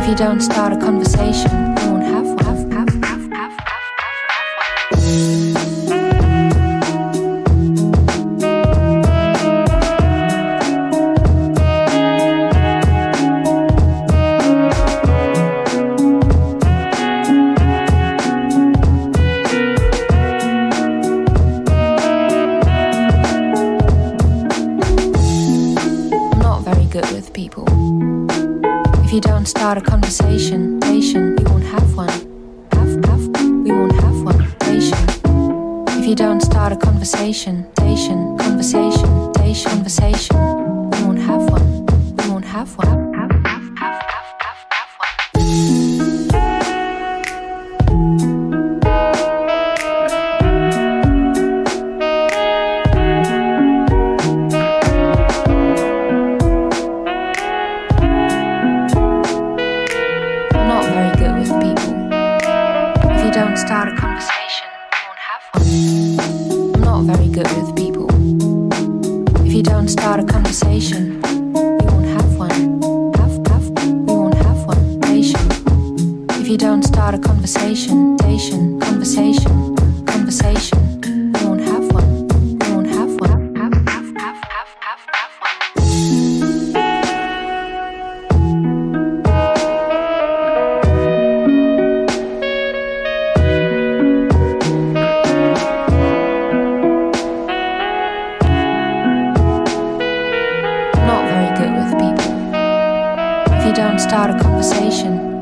If you don't start a conversation, you won't have one. If you don't start a conversation, you won't have one. We won't have one. If you don't start a conversation, conversation, you won't have one. We won't have one. Start a conversation, you won't have one. I'm not very good with people. If you don't start a conversation, you won't have one. We won't have one. If you don't start a conversation, conversation, you won't have one. We won't have one. Don't start a conversation.